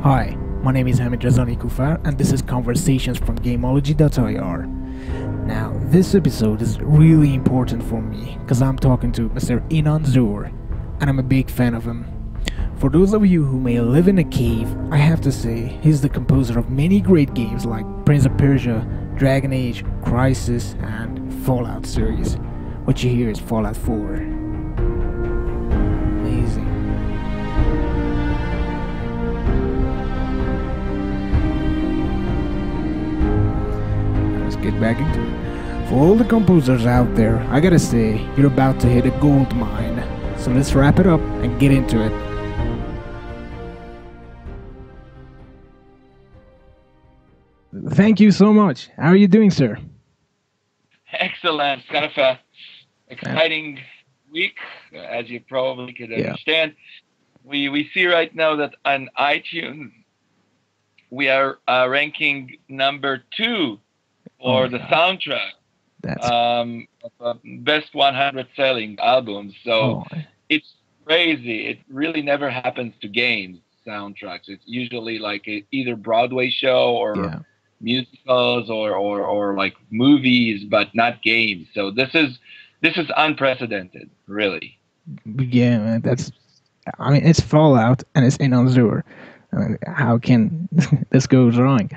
Hi, my name is Hamid Razani Kufar, and this is Conversations from Gameology.ir. Now, this episode is really important for me because I'm talking to Mr. Inon Zur, and I'm a big fan of him. For those of you who may live in a cave, I have to say he's the composer of many great games like Prince of Persia, Dragon Age, Crisis, and Fallout series. What you hear is Fallout 4. Amazing. Let's get back into it. For all the composers out there, I gotta say, you're about to hit a gold mine. So let's wrap it up and get into it. Thank you so much. How are you doing, sir? Excellent. Kind of a exciting week, as you probably could understand. We see right now that on iTunes we are ranking number 2 for the soundtrack. That's of best 100 selling albums. So it's crazy. It really never happens to games soundtracks. It's usually like either Broadway show or musicals or like movies, but not games. So this is unprecedented, really. Yeah, man, it's Fallout and it's Inon Zur. I mean, how can this go wrong?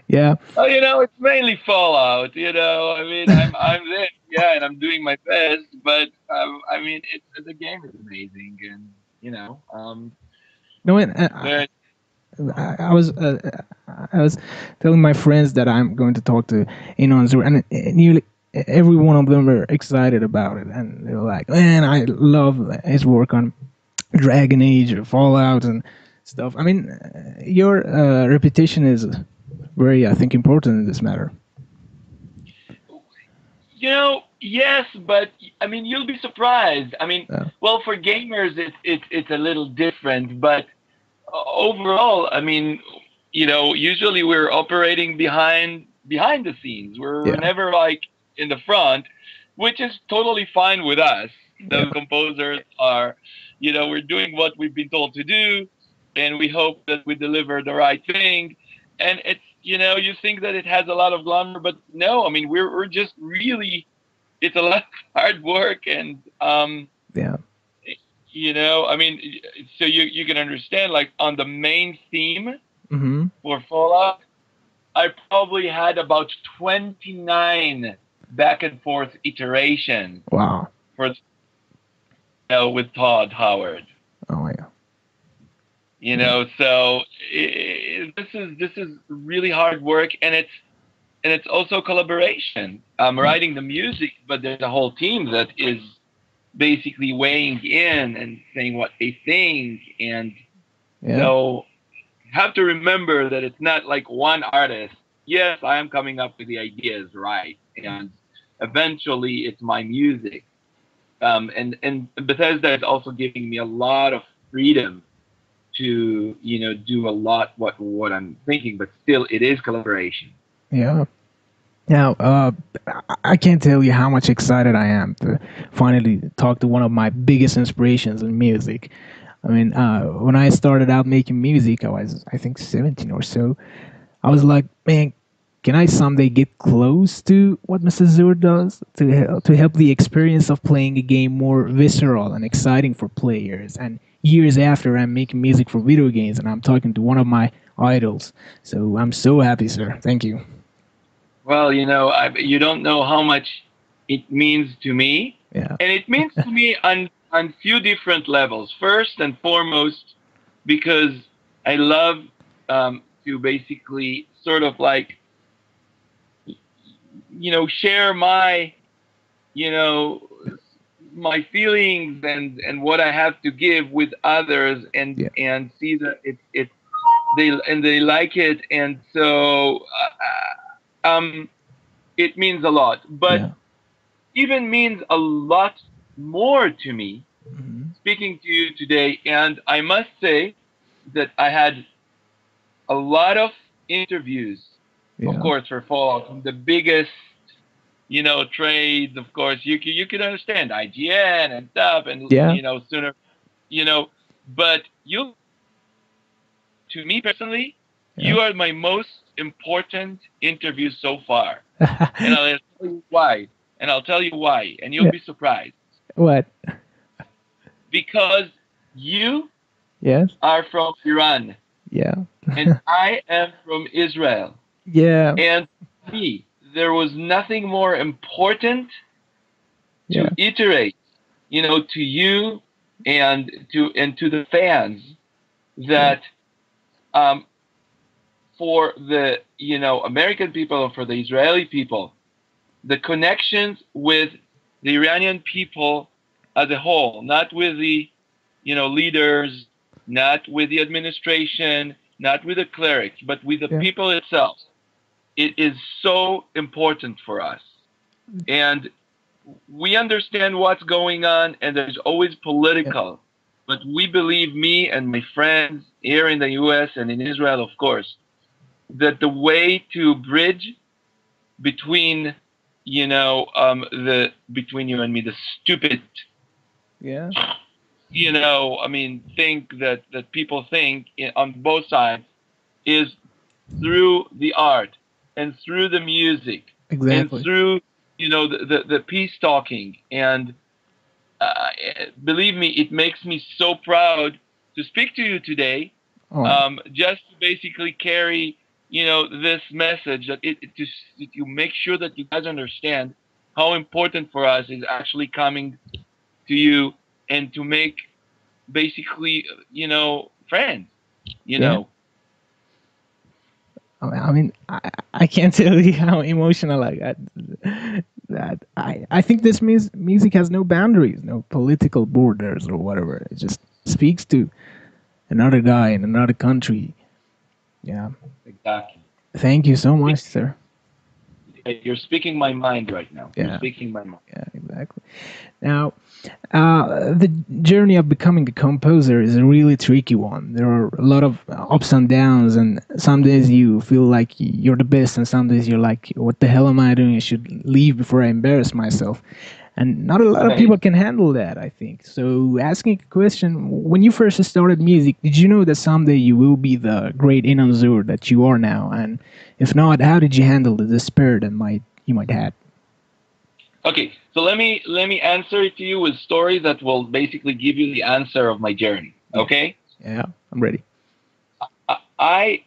Yeah. Well, it's mainly Fallout. I mean, I'm there, and I'm doing my best. But I mean, the game is amazing, and No, I was telling my friends that I'm going to talk to Inon Zur, and nearly every one of them were excited about it, and they were like, "Man, I love his work on Dragon Age, or Fallout, and stuff." I mean, your reputation is very, I think, important in this matter. Yes, but I mean, you'll be surprised. I mean, well, for gamers, it's a little different, but overall, I mean, usually we're operating behind the scenes. We're never like in the front, which is totally fine with us. The composers are, we're doing what we've been told to do, and we hope that we deliver the right thing. And it's, you think that it has a lot of glamour, but no, I mean, we're just really, it's a lot of hard work, and I mean, so you can understand, like, on the main theme for Fallout, I probably had about 29 back and forth iterations. Wow. For with Todd Howard. Oh yeah. So this is really hard work, and it's also collaboration. I'm writing the music, but there's a whole team that is basically weighing in and saying what they think, and so have to remember that it's not like one artist. Yes, I am coming up with the ideas, right, and eventually it's my music, and Bethesda is also giving me a lot of freedom to do a lot what I'm thinking, but still it is collaboration. Yeah. Now, I can't tell you how much excited I am to finally talk to one of my biggest inspirations in music. I mean, when I started out making music, I think, 17 or so. I was like, man, can I someday get close to what Mr. Zur does to help the experience of playing a game more visceral and exciting for players? And years after, I'm making music for video games, and I'm talking to one of my idols. So I'm so happy, sir. Thank you. Well, you don't know how much it means to me, and it means to me on few different levels. First and foremost, because I love to basically sort of like share my my feelings and what I have to give with others, and see that they like it, and so. It means a lot, but even means a lot more to me speaking to you today. And I must say that I had a lot of interviews, of course, for Fallout, the biggest, trades, of course, you can understand IGN and stuff, and sooner, but you to me personally, Yeah. you are my most important interview so far. And I'll tell you why. And I'll tell you why. And you'll Yeah. be surprised. What? Because you Yes. are from Iran Yeah. and I am from Israel. Yeah. And me, there was nothing more important Yeah. to iterate, to you and to the fans Yeah. that um, for the American people and for the Israeli people, the connections with the Iranian people as a whole, not with the leaders, not with the administration, not with the clerics, but with the Yeah. people itself. It is so important for us. And we understand what's going on, and there's always Yeah. political. But we believe, me and my friends here in the US and in Israel, of course, that the way to bridge between, the between you and me, the stupid, Yeah. think that people think on both sides is through the art and through the music and Exactly. through the peace talking. And uh, believe me, it makes me so proud to speak to you today, Oh, just to basically carry this message that to make sure that you guys understand how important for us is actually coming to you and to make basically friends you yeah. know I can't tell you how emotional I got. That I think this music has no boundaries, no political borders or whatever. It just speaks to another guy in another country. Yeah. exactly. Thank you so much, sir. You're speaking my mind right now. You're Yeah. speaking my mind. Yeah. Exactly. Now, the journey of becoming a composer is a really tricky one. There are a lot of ups and downs, and some days you feel like you're the best, and some days you're like, "What the hell am I doing? I should leave before I embarrass myself." And not a lot of Right. people can handle that, I think. So, asking a question: when you first started music, did you know that someday you will be the great Inon Zur that you are now? And if not, how did you handle the despair that you might have? Okay, so let me answer it to you with stories that will basically give you the answer of my journey. Yeah, Okay, yeah, I'm ready. I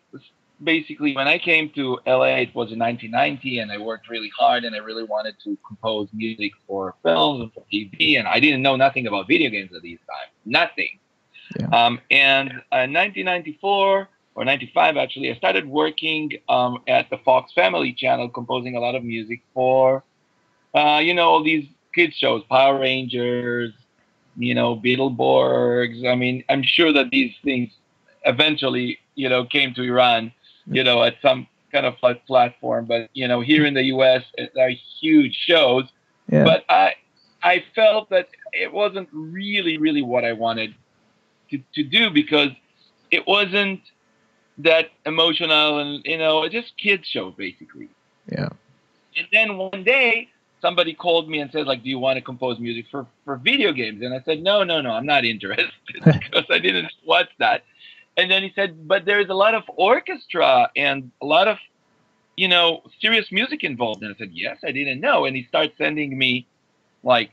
basically, when I came to LA, it was in 1990, and I worked really hard, and I really wanted to compose music for films and for TV, and I didn't know nothing about video games at this time, nothing. Yeah, And in 1994 or 95, actually, I started working at the Fox Family Channel, composing a lot of music for all these kids shows, Power Rangers, Beetleborgs. I mean, I'm sure that these things eventually, came to Iran, at some kind of platform. But here in the U.S., they're huge shows. yeah, But I felt that it wasn't really, really what I wanted to do, because it wasn't that emotional, and just kids show basically. yeah. And then one day, somebody called me and said, like, "Do you want to compose music for video games?" And I said, "No, no, no, I'm not interested," because I didn't watch that. And then he said, "But there's a lot of orchestra and a lot of serious music involved." And I said, "Yes, I didn't know." And he started sending me like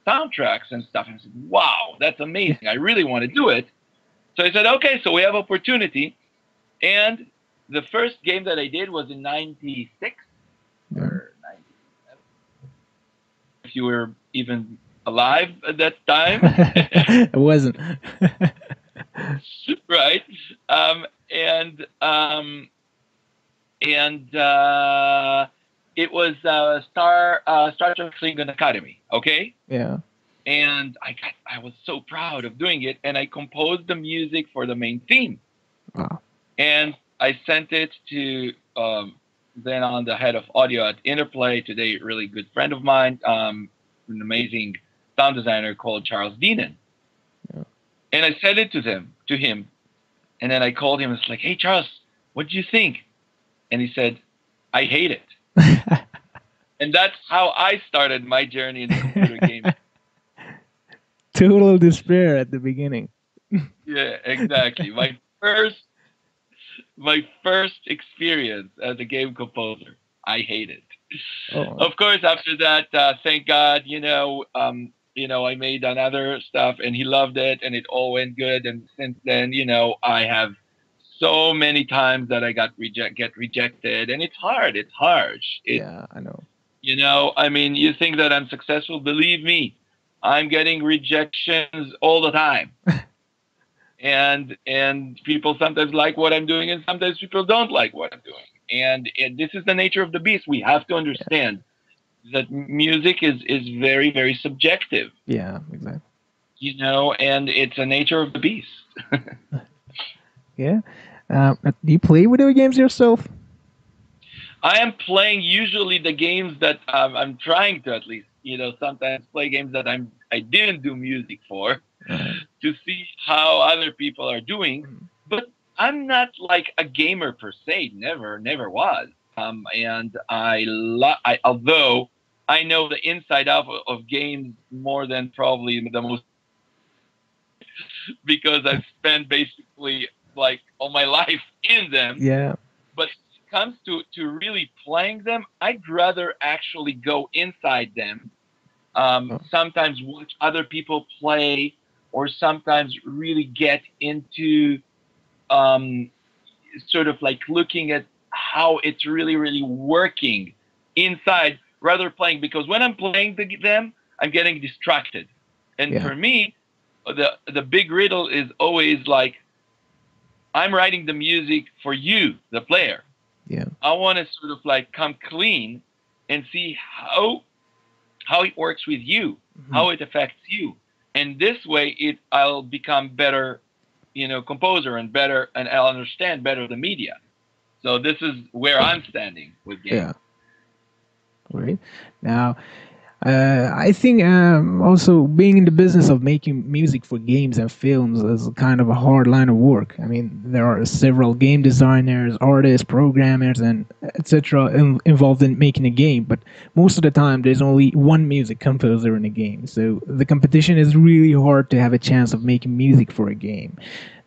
soundtracks and stuff. And I said, "Wow, that's Yeah. amazing! I really want to do it." So I said, "Okay, so we have opportunity." And the first game that I did was in '96 Yeah. or '97, if you were even alive at that time. It wasn't. Right? Um, and um, and it was Star Trek Klingon Academy. Okay, Yeah. and I was so proud of doing it, and I composed the music for the main theme, Wow. and I sent it to then on the head of audio at Interplay, today a really good friend of mine, an amazing sound designer called Charles Deanan. Yeah. And I sent it to him, and then I called him. And it's like, "Hey Charles, what do you think?" And he said, "I hate it." And that's how I started my journey in the computer game. Total despair at the beginning. Yeah, exactly. My first My first experience as a game composer. I hate it. Oh, Of course, after that, thank God, I made another stuff, and he loved it, and it all went good. And since then, I have so many times that I get rejected, and it's hard. It's harsh. yeah, I know. I mean, you think that I'm successful? Believe me, I'm getting rejections all the time, and people sometimes like what I'm doing, and sometimes people don't like what I'm doing. And this is the nature of the beast. We have to Yeah, understand that music is very very subjective, yeah, exactly. and it's a nature of the beast. Yeah. Do you play video games yourself? I am playing usually the games that I'm trying to at least sometimes play games that I didn't do music for Uh, to see how other people are doing, mm, but I'm not like a gamer per se, never was. And I although I know the inside out of games more than probably the most, because I've spent basically like all my life in them. yeah. But when it comes to really playing them, I'd rather actually go inside them. Oh, Sometimes watch other people play, or sometimes really get into um, sort of like looking at how it's really really working inside, rather playing, because when I'm playing them, I'm getting distracted. And yeah, for me, the big riddle is always like, I'm writing the music for you, the player. yeah. I want to sort of like come clean and see how it works with you, Mhm. how it affects you, and this way I'll become better, composer, and better, and I'll understand better the media. So this is where I'm standing with games. Yeah. Great. Now, I think also being in the business of making music for games and films is kind of a hard line of work. I mean, there are several game designers, artists, programmers, and etc. Involved in making a game, but most of the time there's only one music composer in a game. So the competition is really hard to have a chance of making music for a game.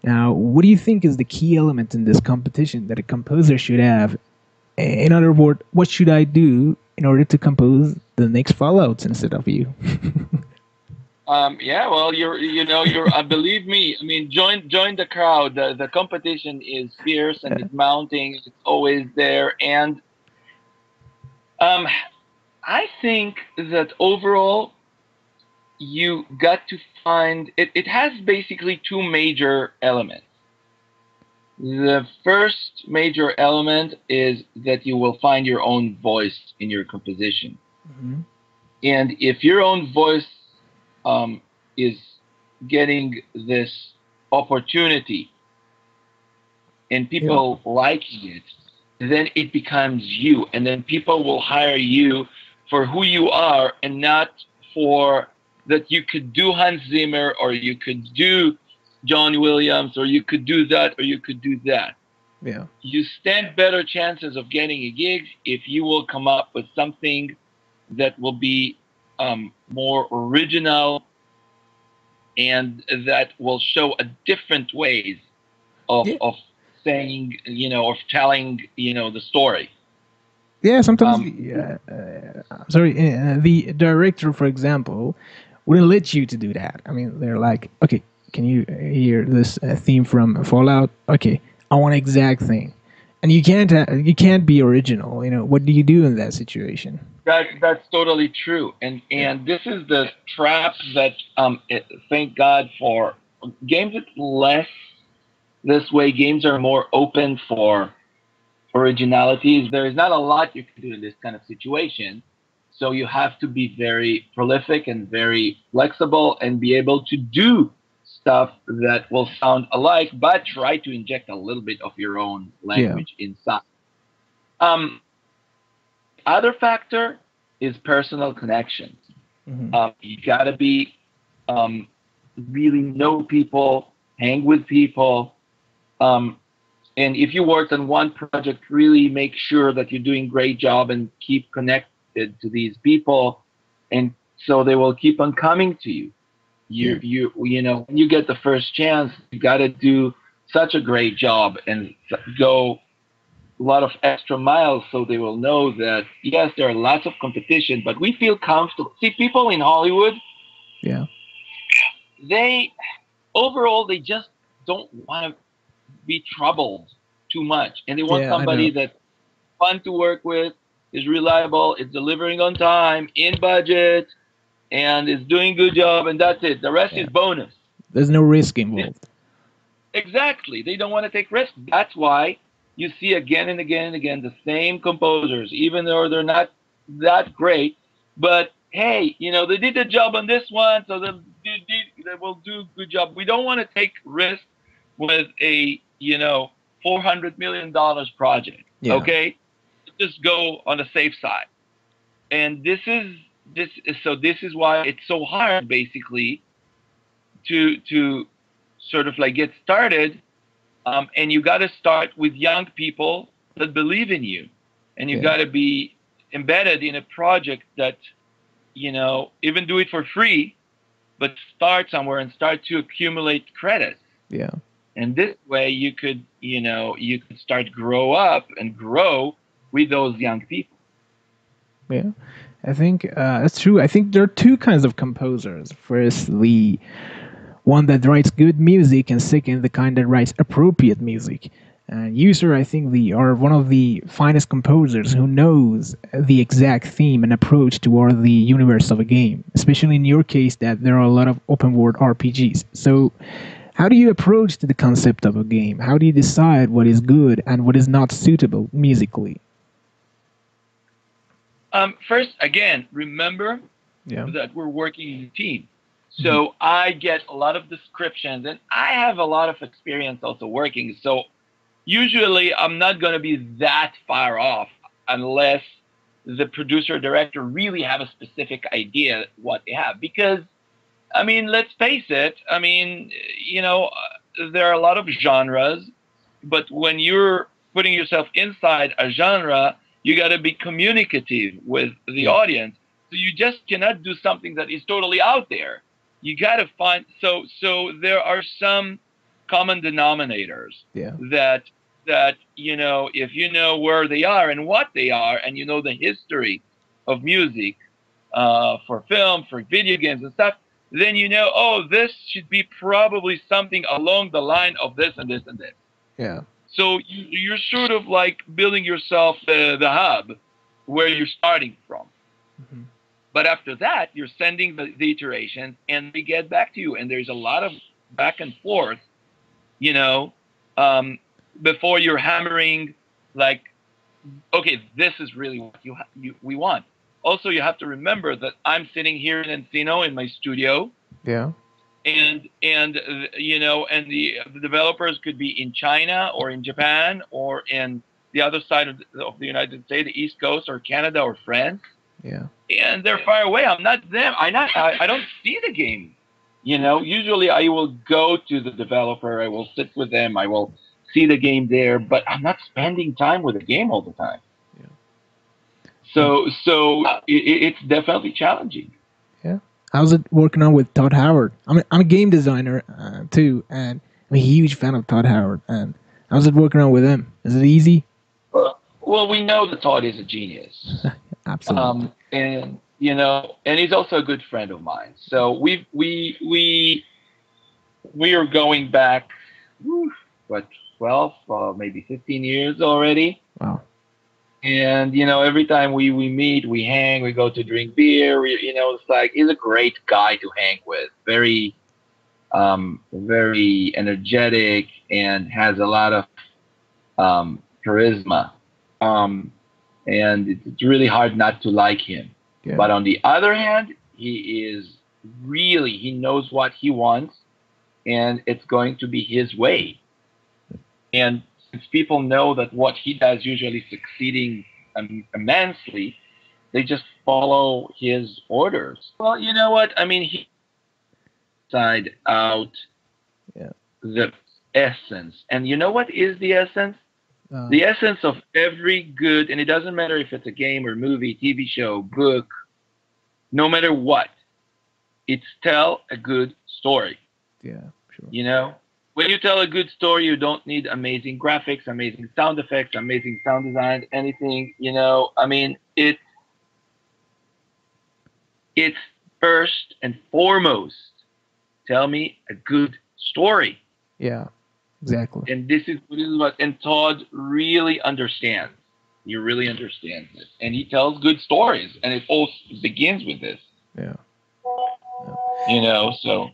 Now, what do you think is the key element in this competition that a composer should have? In other words, what should I do in order to compose the next Fallouts instead of you? Yeah, well, believe me, I mean, join the crowd. The competition is fierce, and Yeah, it's mounting. It's always there, and um, I think that overall you got to find it. It has basically two major elements. The first major element is that you will find your own voice in your composition. mhm, And if your own voice is getting this opportunity and yeah, people liking it, then it becomes you. And then people will hire you for who you are, and not for that you could do Hans Zimmer, or you could do John Williams, or you could do that, or you could do that. yeah, You stand better chances of getting a gig if you will come up with something that will be more original, and that will show a different ways yeah. of saying, of telling, the story. Yeah, sometimes Um, the sorry, the director, for example, wouldn't let you to do that. I mean, they're like, okay, can you hear this theme from Fallout? Okay, I want an exact thing, and you can't be original. You know, what do you do in that situation? that's totally true, Yeah, and this is the trap that thank God for games. It's less this way. Games are more open for originalities. There is not a lot you can do in this kind of situation. So you have to be very prolific and very flexible, and be able to do stuff that will sound alike, but try to inject a little bit of your own yeah, language inside. The other factor is personal connections. hmm, You got to be um, really know people, hang with people, um, and if you worked on one project, really make sure that you're doing a great job and keep connected to these people, and so they will keep on coming to you. yeah, When you get the first chance, you got to do. such a great job and go a lot of extra miles so they will know that yes, there are lots of competition, but we feel comfortable. See, people in Hollywood, Yeah. they overall they just don't want to be troubled too much, and they want Yeah, I somebody know. that's fun to work with, is reliable, is delivering on time, in budget, and is doing good job, and that's it. The rest Yeah. is bonus. There's no risk involved. Exactly. They don't want to take risks. That's why you see again and again and again the same composers, even though they're not that great. But hey, they did the job on this one, so they will do a good job. We don't want to take risks with a $400 million project. Yeah. Okay, just go on the safe side. And this is why it's so hard, basically, to sort of like get started, and you got to start with young people that believe in you, and you Yeah. got to be embedded in a project that even do it for free, but start somewhere and start to accumulate credits. Yeah. And this way, you could start grow up and grow with those young people. Yeah. I think that's true. I think there are two kinds of composers. First, the one that writes good music, and second, the kind that writes appropriate music. And User, I think, are one of the finest composers who knows the exact theme and approach toward the universe of a game. Especially in your case, that there are a lot of open world RPGs. So, how do you approach the concept of a game? How do you decide what is good and what is not suitable musically? First, again, remember Yeah. that we're working in a team. Hmm. So I get a lot of descriptions, and I have a lot of experience also working. So usually I'm not going to be that far off unless the producer director really have a specific idea what they have. Because I mean, let's face it. I mean, there are a lot of genres, but when you're putting yourself inside a genre, you got to be communicative with the Yeah. audience. So you just cannot do something that is totally out there. You got to find so there are some common denominators Yeah. that if you know where they are and what they are, and you know the history of music, for film, for video games and stuff, then oh, this should be probably something along the line of this and this and this. Yeah. So you're sort of like building yourself the hub where you're starting from. Hmm. But after that, you're sending the iterations, and they get back to you. And there's a lot of back and forth, you know, um, before you're hammering, like, okay, this is really what we want. Also, you have to remember that I'm sitting here in Encino in my studio, Yeah. and the developers could be in China or in Japan or in the other side of the United States, the East Coast, or Canada or France, Yeah. and they're far away. I'm not them. I don't see the game. Usually I will go to the developer. I will sit with them. I will see the game there, but I'm not spending time with the game all the time. Yeah. And So it's definitely challenging. yeah. How's it working on with Todd Howard? I'm a game designer too, and I'm a huge fan of Todd Howard. And how's it working on with him? Is it easy? Well, we know that Todd is a genius, Absolutely. and he's also a good friend of mine. So we are going back, what, 12, maybe 15 years already. Wow. And every time we meet, we hang, we go to drink beer. It's like he's a great guy to hang with. Very energetic and has a lot of charisma. Um, and it's really hard not to like him. Yeah. But on the other hand, he knows what he wants, and it's going to be his way. And since people know that what he does usually succeeding immensely, they just follow his orders. Well, you know what? I mean, he side out Yeah. the essence. And you know what is the essence? Uh, The essence of every good, and it doesn't matter if it's a game or movie, TV show, book, no matter what, it's tell a good story. yeah. Sure. You know, when you tell a good story, you don't need amazing graphics, amazing sound effects, amazing sound design, anything. I mean, it's first and foremost. Tell me a good story, Yeah, exactly. and this is what and Todd really understands. He really understands it, and he tells good stories, and it all begins with this. Yeah. Yeah. So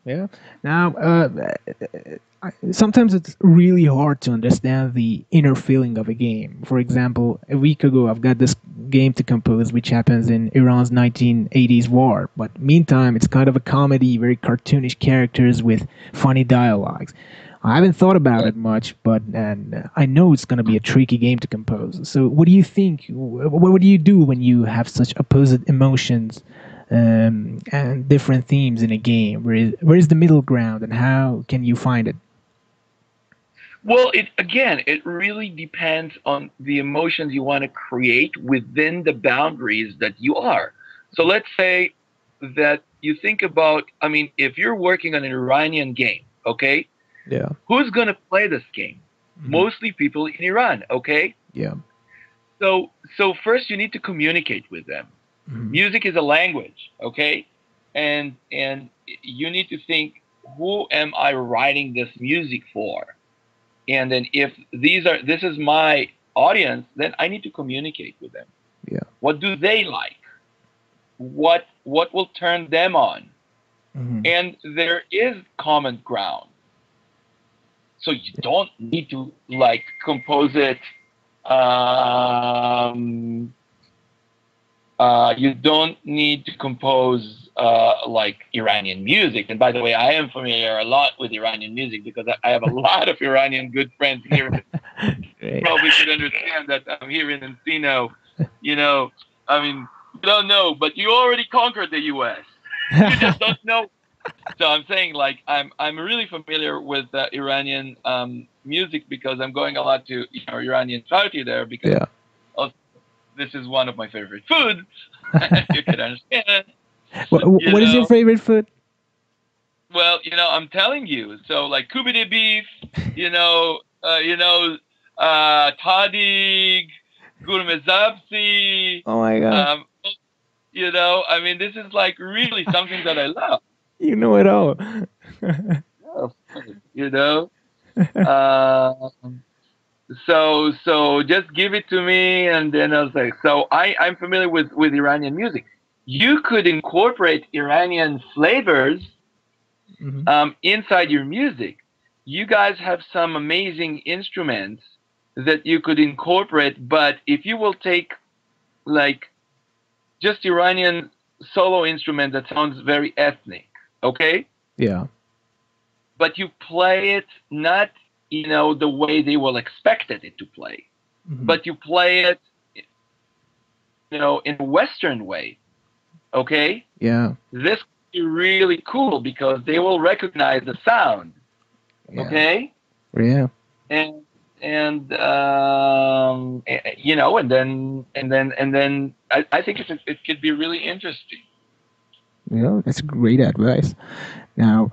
Yeah. Now, sometimes it's really hard to understand the inner feeling of a game. For example, a week ago, I've got this game to compose, which happens in Iran's 1980s war. But meantime, it's kind of a comedy, very cartoonish characters with funny dialogues. I haven't thought about it much, but and I know it's going to be a tricky game to compose. So, what do you think? What do you do when you have such opposite emotions and different themes in a game? Where is the middle ground, and how can you find it? Well, it really depends on the emotions you want to create within the boundaries that you are. So let's say that you think about, I mean, if you're working on an Iranian game, okay, Yeah. who's going to play this game? Hmm. Mostly people in Iran, okay? Yeah. So first you need to communicate with them. Hmm. Music is a language, okay? And you need to think, who am I writing this music for? And then if this is my audience, then I need to communicate with them. Yeah. What do they like? What will turn them on? Hmm. And there is common ground. So you don't need to like compose it. Um, you don't need to compose like Iranian music. And by the way, I am familiar a lot with Iranian music because I have a lot of Iranian good friends here. Great. Probably could understand that I'm here in Encino. You know, I mean, you don't know, but you already conquered the U.S. You just don't know. So I'm saying like I'm really familiar with Iranian music because I'm going a lot to Iranian party there because Yeah. also, this is one of my favorite foods. You can understand, you What is your know. favorite food? Well, I'm telling you. So like kubide beef, tadig, gurmezabsi, Oh my god. um, I mean, this is like really something that I love. You know it all. Yeah, of course, Um, so just give it to me, and then I was like, so I'm familiar with Iranian music. You could incorporate Iranian flavors Hmm. inside your music. You guys have some amazing instruments that you could incorporate, but if you will take like just Iranian solo instrument that sounds very ethnic, okay? Yeah. But you play it not, the way they will expected it to play, Hmm. but you play it, in a Western way, okay? Yeah. This could be really cool because they will recognize the sound, Yeah. okay? Yeah. and and then I think it could be really interesting. Yeah. That's great advice. Now,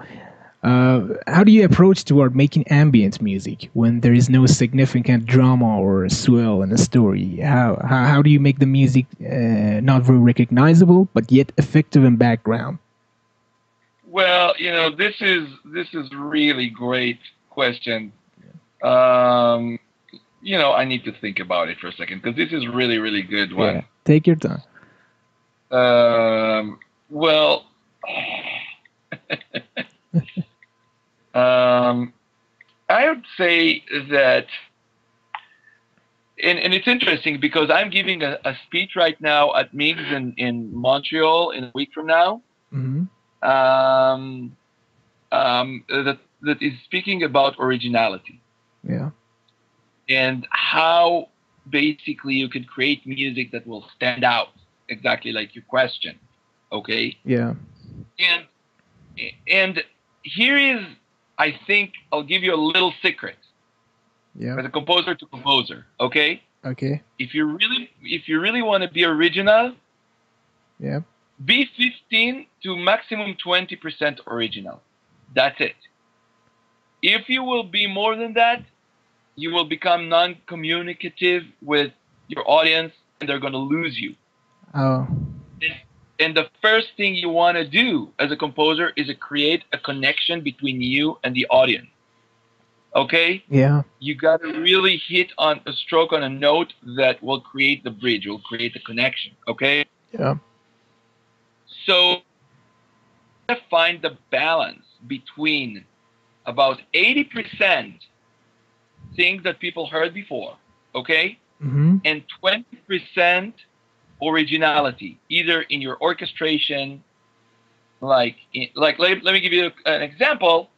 how do you approach toward making ambient music when there is no significant drama or swell in the story? How do you make the music not very recognizable but yet effective in background? Well, this is really great question. um I need to think about it for a second because this is really really good Yeah, one. take your time. Well, um I would say that, and it's interesting because I'm giving a speech right now at Migs in Montreal in a week from now. Hmm. Um, that is speaking about originality Yeah. and how basically you can create music that will stand out, exactly like your question. Okay, Yeah. and and here is, I think I'll give you a little secret Yeah. as a composer to composer. Okay, Okay. if you really want to be original, Yeah. be 15 to maximum 20% original. That's it. If you will be more than that, you will become non-communicative with your audience, and they're going to lose you. Oh, And, and the first thing you want to do as a composer is to create a connection between you and the audience. Okay? yeah, You got to really hit on a stroke on a note that will create the bridge, will create the connection. Okay? yeah, So find the balance between about 80% things that people heard before, okay, mm-hmm. and 20% originality, either in your orchestration, let me give you an example.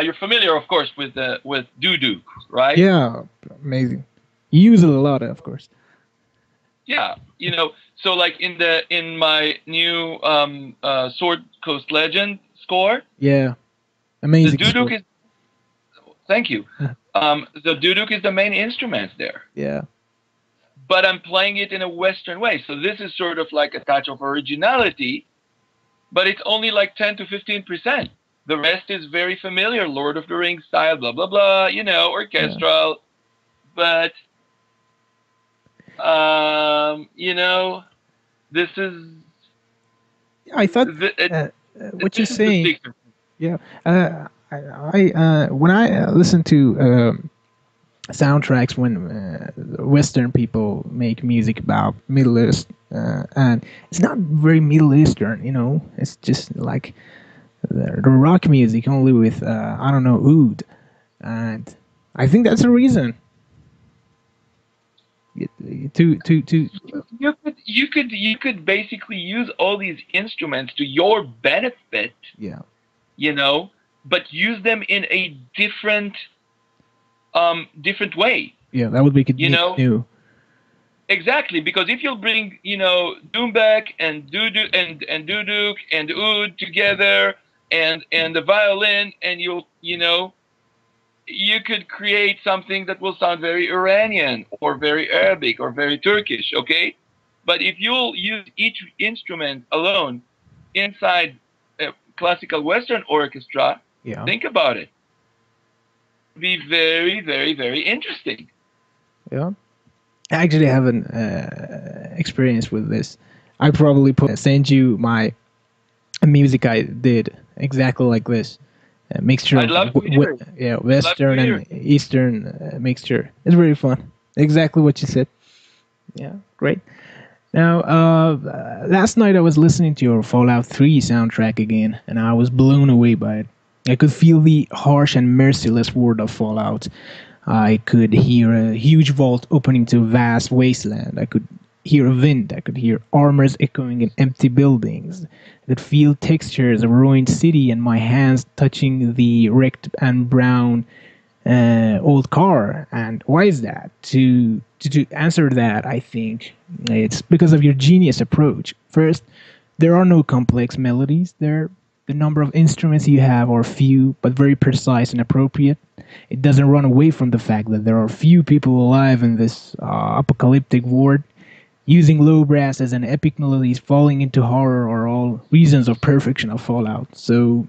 You're familiar, of course, with doo-doo, right? Yeah, amazing. You use it a lot, of course. Yeah, so like in my new Sword Coast Legend score, Yeah, the amazing duduk score. is thank you. The duduk is the main instrument there, Yeah, but I'm playing it in a Western way. So this is sort of like a touch of originality, but it's only like 10 to 15%. The rest is very familiar, Lord of the Rings style, blah blah blah, yeah. orchestral. But you know, this is I thought this what you're is the saying. secret. Yeah, when I listen to soundtracks when Western people make music about Middle East, and it's not very Middle Eastern, It's just like the rock music, only with I don't know, oud, and I think that's the reason. To You could basically use all these instruments to your benefit, yeah, you know, but use them in a different way, yeah, that would make it you know. new. Exactly, because if you'll bring, Doombek and Duduk and oud together and the violin, and you could create something that will sound very Iranian or very Arabic or very Turkish, okay? But if you'll use each instrument alone inside a classical Western orchestra, Yeah, think about it. It'd be very, very, very interesting. yeah. I actually have an experience with this. I probably send you my music I did exactly like this. A mixture I'd of love to hear it. yeah, Love to Western hear and it. Eastern mixture. It's very fun. Exactly what you said. Yeah, great. Now, last night I was listening to your Fallout 3 soundtrack again, and I was blown away by it. I could feel the harsh and merciless world of Fallout. I could hear a huge vault opening to a vast wasteland. I could hear a wind. I could hear armors echoing in empty buildings. I could feel textures of a ruined city and my hands touching the wrecked and brown old car. And why is that? To answer that, I think it's because of your genius approach. First, there are no complex melodies. The number of instruments you have are few, but very precise and appropriate. It doesn't run away from the fact that there are few people alive in this apocalyptic world. Using low brass as an epic melodies, falling into horror are all reasons of perfection of Fallout. So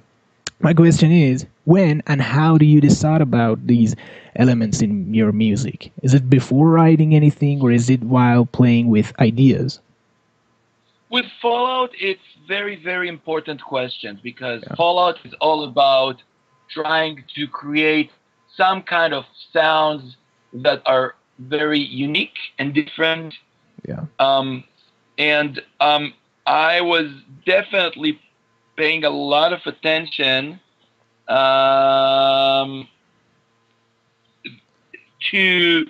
my question is, when and how do you decide about these elements in your music? Is it before writing anything, or is it while playing with ideas? With Fallout, it's very, very important questions because Yeah, Fallout is all about trying to create some kind of sounds that are very unique and different. yeah, Um, and I was definitely paying a lot of attention um, to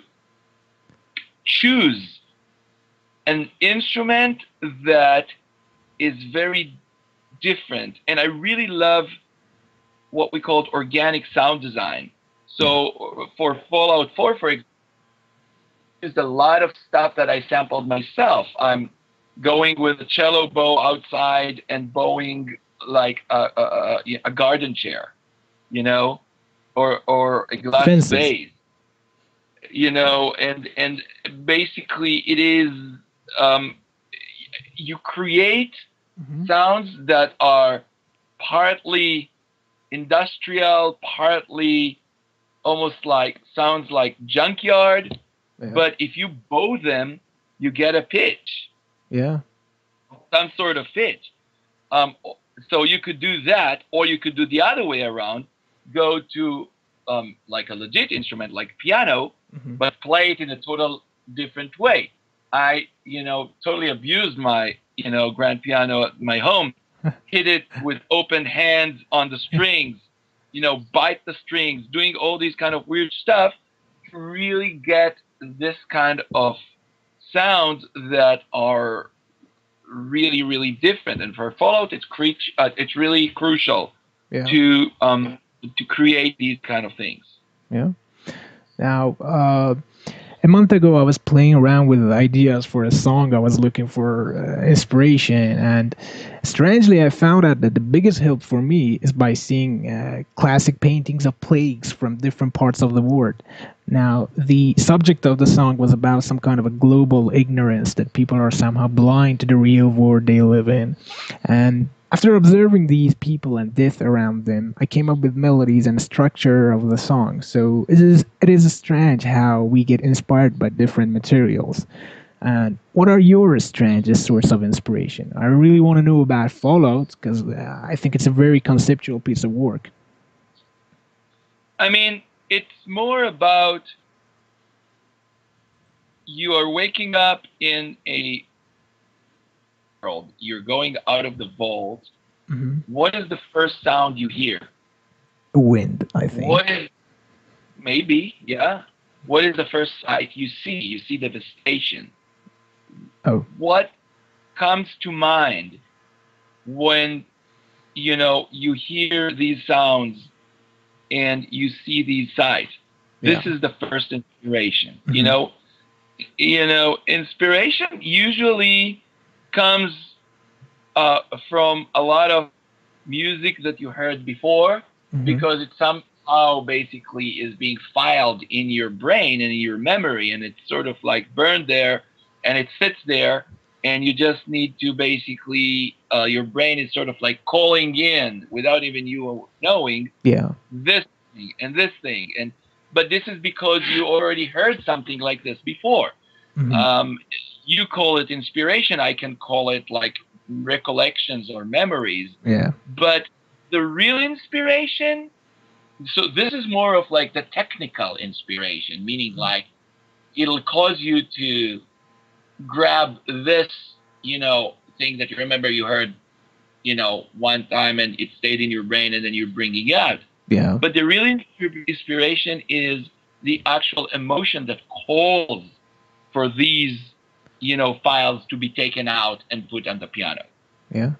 choose an instrument that is very different. And I really love what we called organic sound design. yeah. So for Fallout 4, for example, used a lot of stuff that I sampled myself. I'm going with a cello bow outside and bowing like a garden chair, you know, or a glass Fences. vase, and basically it is um, you create Hmm. sounds that are partly industrial, partly almost like sounds like junkyard, Yeah. but if you bow them, you get a pitch, Yeah. some sort of pitch. Um, so you could do that, or you could do the other way around. Go to like a legit instrument like piano, Hmm. but play it in a total different way. I, totally abused my, grand piano at my home, hit it with open hands on the strings, bite the strings, doing all these kind of weird stuff to really get this kind of sounds that are really, really different. And for Fallout, it's really crucial Yeah. to create these kind of things. Yeah. Now, a month ago, I was playing around with ideas for a song. I was looking for inspiration, and strangely, I found out that the biggest help for me is by seeing classic paintings of plagues from different parts of the world. Now, the subject of the song was about some kind of a global ignorance that people are somehow blind to the real world they live in. And after observing these people and death around them, I came up with melodies and structure of the song. So it is strange how we get inspired by different materials. And what are your strangest source of inspiration? I really want to know about Fallout because I think it's a very conceptual piece of work. I mean, it's more about you are waking up in a world. You're going out of the vault. Hmm. What is the first sound you hear? Wind, I What think. is maybe, yeah. What is the first sight you see? You see devastation. Oh, What comes to mind when you hear these sounds and you see these sights? yeah. This is the first inspiration. Hmm. Inspiration usually comes from a lot of music that you heard before Hmm. because it somehow basically is being filed in your brain and in your memory, and it's sort of like burned there and it sits there, and you just need to basically your brain is sort of like calling in without even you knowing Yeah. this thing and this thing. And but this is because you already heard something like this before. Hmm. um, you call it inspiration, I can call it like recollections or memories. Yeah. But the real inspiration, so this is more of like the technical inspiration, meaning like it'll cause you to grab this, thing that you remember you heard, one time and it stayed in your brain and then you're bringing it out. Yeah. But the real inspiration is the actual emotion that calls for these, files to be taken out and put on the piano. Yeah.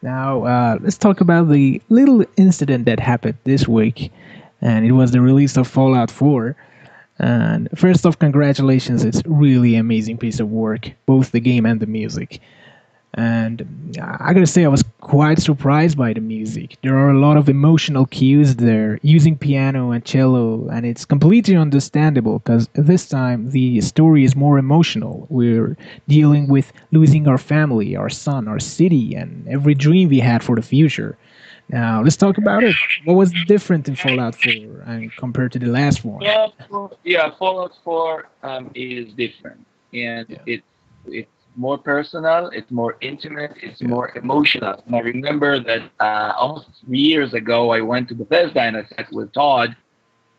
Now, let's talk about the little incident that happened this week, and it was the release of Fallout 4. And first off, congratulations! It's really amazing piece of work, both the game and the music. And I gotta say, I was quite surprised by the music. There are a lot of emotional cues there, using piano and cello, and it's completely understandable because this time the story is more emotional. We're dealing with losing our family, our son, our city, and every dream we had for the future. Now, let's talk about it. What was different in Fallout 4 and compared to the last one? Fallout 4 is different, and Yeah. it's more personal, it's more intimate, it's Yeah. more emotional. And I remember that almost 3 years ago, I went to Bethesda and I sat with Todd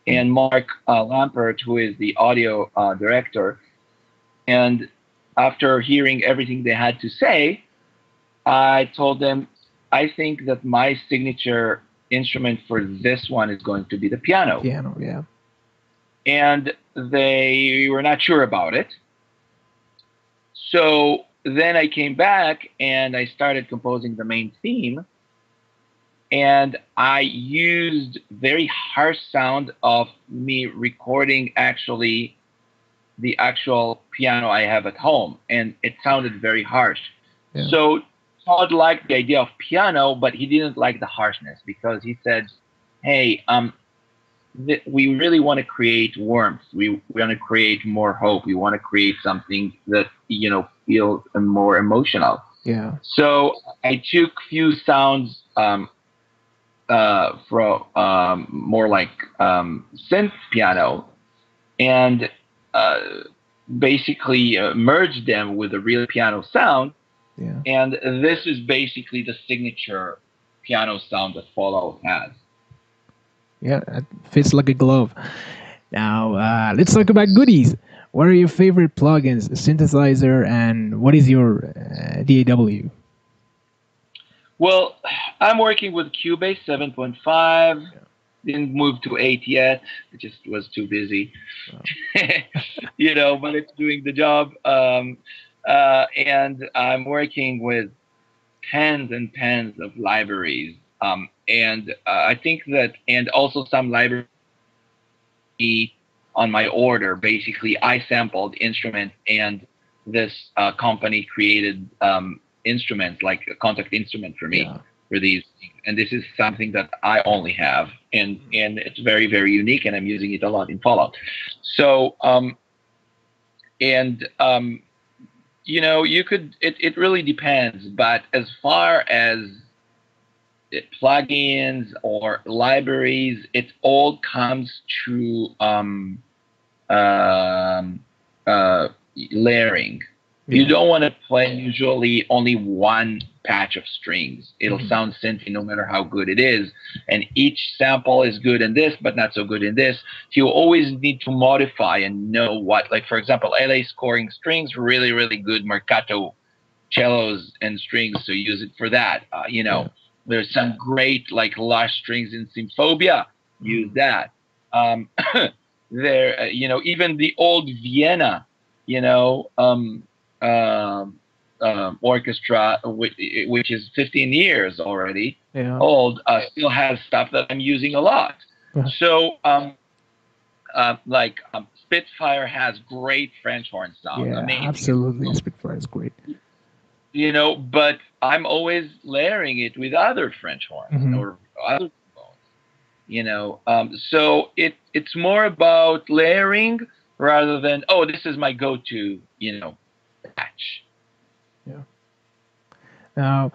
and Mark Lampert, who is the audio director. And after hearing everything they had to say, I told them, I think that my signature instrument for this one is going to be the piano. Piano. Yeah. And they were not sure about it. So then I came back and I started composing the main theme. And I used very harsh sound of me recording actually the actual piano I have at home. And it sounded very harsh. Yeah. So Todd liked the idea of piano, but he didn't like the harshness because he said, hey, we really want to create warmth. We want to create more hope. We want to create something that feels more emotional. Yeah. So I took few sounds from more like synth piano, and uh, basically merge them with a real piano sound. Yeah. And this is basically the signature piano sound that Fallout has. Yeah, it fits like a glove. Now, let's talk about goodies. What are your favorite plugins, synthesizer, and what is your DAW? Well, I'm working with Cubase 7.5. Didn't move to 8 yet. It just was too busy. Wow. But it's doing the job. And I'm working with tens and tens of libraries. And I think that, and also some library on my order. Basically, I sampled instrument, and this company created instruments like a contact instrument for me Yeah. for these. And this is something that I only have, and it's very very unique, and I'm using it a lot in Fallout. So and you could it really depends, but as far as plugins or libraries, it all comes to um, uh, layering. You Yeah. don't want to play usually only one patch of strings. It'll Mhm. sound synthy no matter how good it is. And each sample is good in this, but not so good in this. So you always need to modify and know what, like for example, LA scoring strings, really, really good marcato cellos and strings. So use it for that. Yeah. There's some great like lush strings in Symphobia. Use Mhm. that. Um, even the old Vienna, you know, orchestra, which is 15 years already Yeah. old, still has stuff that I'm using a lot. Uh, So, Spitfire has great French horn sound, Yeah, amazing. absolutely. Spitfire is great. But I'm always layering it with other French horns Hmm. or other so it's more about layering rather than, oh, this is my go-to patch. Yeah. Now,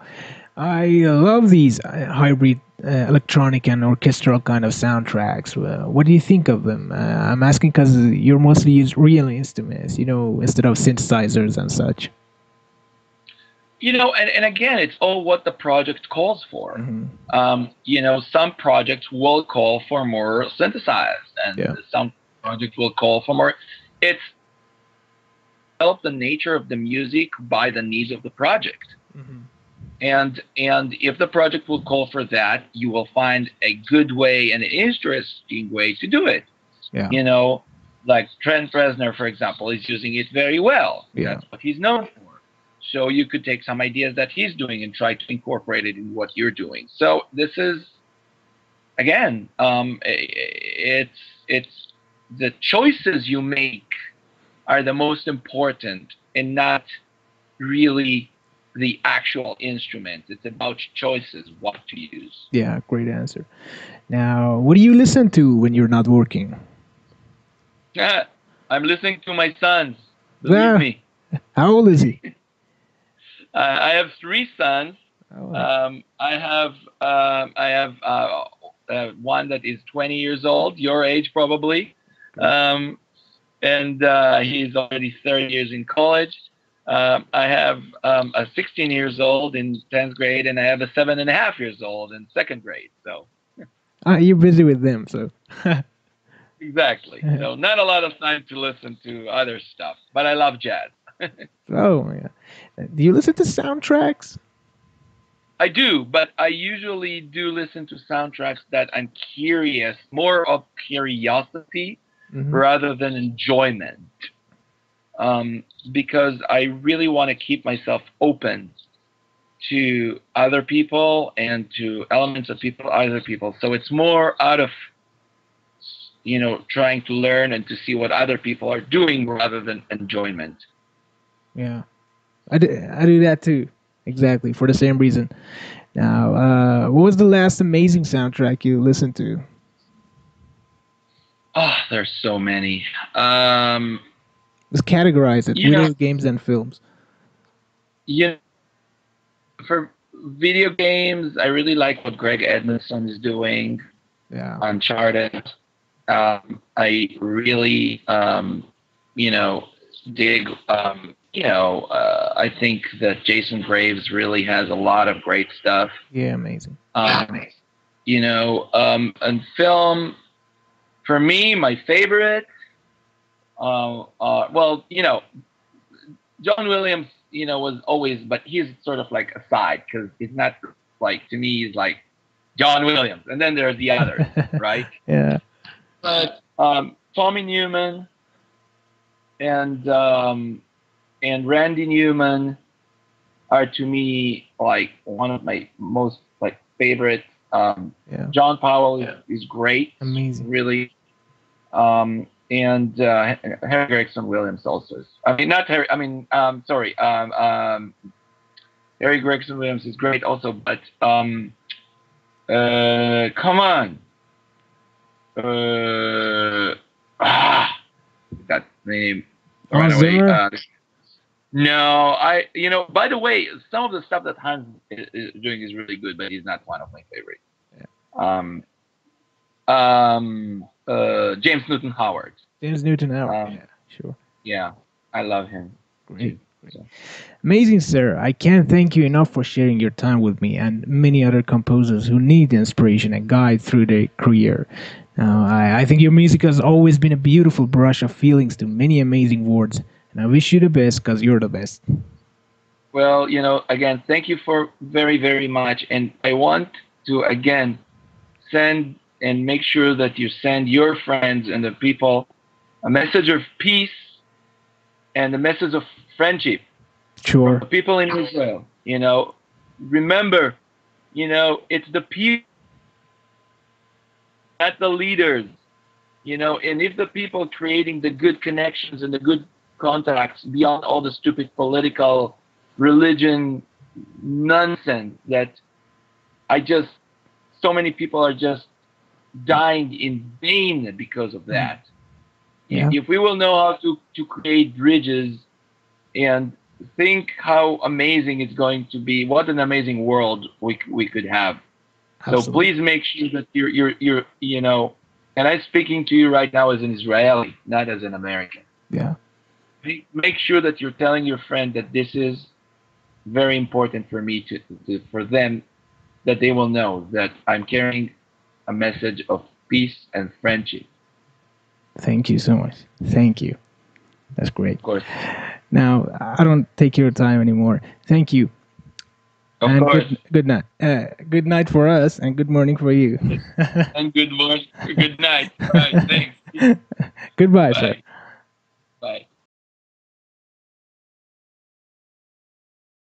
I love these hybrid electronic and orchestral kind of soundtracks. What do you think of them? I'm asking because you're mostly use real instruments, instead of synthesizers and such. And again, it's all what the project calls for. Hmm. Some projects will call for more synthesized, and Yeah. some projects will call for more. It's help the nature of the music by the needs of the project. Hmm. And if the project will call for that, you will find a good way and an interesting way to do it. Yeah. You know, like Trent Reznor, for example, is using it very well. Yeah. That's what he's known for. So you could take some ideas that he's doing and try to incorporate it in what you're doing. So this is again, it's the choices you make are the most important, and not really the actual instrument. It's about choices, what to use. Yeah. Great answer. Now, what do you listen to when you're not working? I'm listening to my sons. Believe Ah, me, how old is he? I have three sons. Oh, I have one that is 20 years old, your age probably, okay. um, and he's already 30 years in college. I have a 16 years old in 10th grade, and I have a 7.5 years old in second grade. So You're busy with them, so. exactly. So not a lot of time to listen to other stuff, but I love jazz. Oh, yeah. Do you listen to soundtracks? I do, but I usually do listen to soundtracks that I'm curious, more of curiosity Hmm. rather than enjoyment, because I really want to keep myself open to other people and to elements of people, other people. So it's more out of trying to learn and to see what other people are doing rather than enjoyment. Yeah, I do that too. Exactly for the same reason. Now, what was the last amazing soundtrack you listened to? Oh, there's so many. Um, Just categorize it: you know, video games and films. you for video games, I really like what Greg Edmondson is doing. Yeah. Uncharted. I really, you know, dig. I think that Jason Graves really has a lot of great stuff. Yeah. Amazing. Um, and film for me, my favorite. Well, John Williams, was always, but he's sort of like aside because he's not like to me. He's like John Williams, and then there's the others, right? Yeah. But Tommy Newman and Randy Newman are to me like one of my most like favorite. Yeah. John Powell is great, Amazing. really. And Harry Gregson Williams also. I mean, not Harry. I mean, sorry. Harry Gregson Williams is great also, but come on. That name right Hans away. Zimmer? No, by the way, some of the stuff that Hans is doing is really good, but he's not one of my favorites. Yeah. James Newton Howard. James Newton Howard. Yeah. Sure. Yeah, I love him. Great. Too, so. Amazing, sir. I can't thank you enough for sharing your time with me and many other composers who need inspiration and guide through their career. I think your music has always been a beautiful brush of feelings to many amazing words, and I wish you the best because you're the best. Well, again, thank you for very, very much. And I want to, again, send and make sure that you send your friends and the people a message of peace and a message of friendship. Sure. For people in Israel, remember, it's the people, not the leaders, and if the people creating the good connections and the good contacts beyond all the stupid political religion nonsense that so many people are just dying in vain because of that. Yeah. If we will know how to create bridges and think how amazing it's going to be, what an amazing world we could have. Absolutely. So please make sure that you're and I'm speaking to you right now as an Israeli, not as an American. Yeah. Make sure that you're telling your friend that this is very important for me for them, that they will know that I'm carrying a message of peace and friendship. Thank you so much. Thank you. That's great. Of course. Now, I don't take your time anymore. Thank you. Of and course. Good night. Good night for us and good morning for you. And good morning. Good night. Right, thanks. Goodbye, Bye. sir.